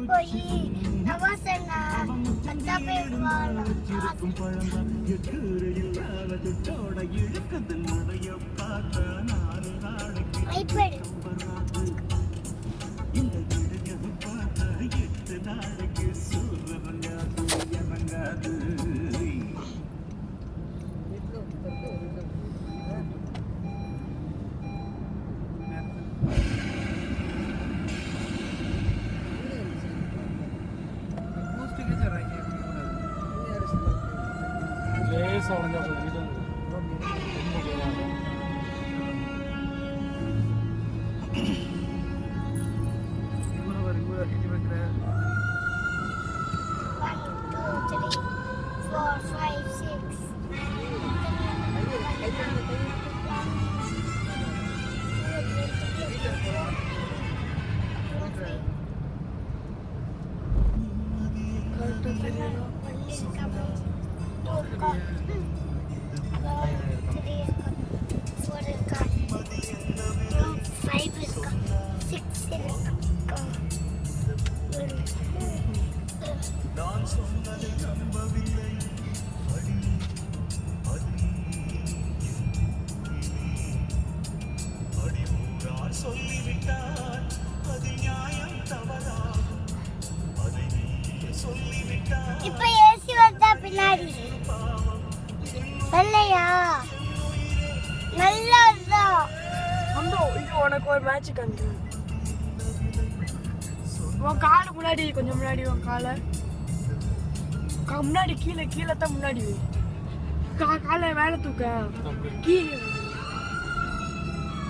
போய் நவாசனா அந்த போய் ஐபேட் இப்ப ஏசி வந்தா பின்னாடி இல்லையா நல்லா இருந்தா அந்தோ இங்க உனக்கு ஒரு மேட்ச் காமிக்கிறேன். உன் காலை முன்னாடி கொஞ்சம் முன்னாடி உன் காலை முன்னாடி கீழே தான் முன்னாடி காலை மேலே தூக்க கீழே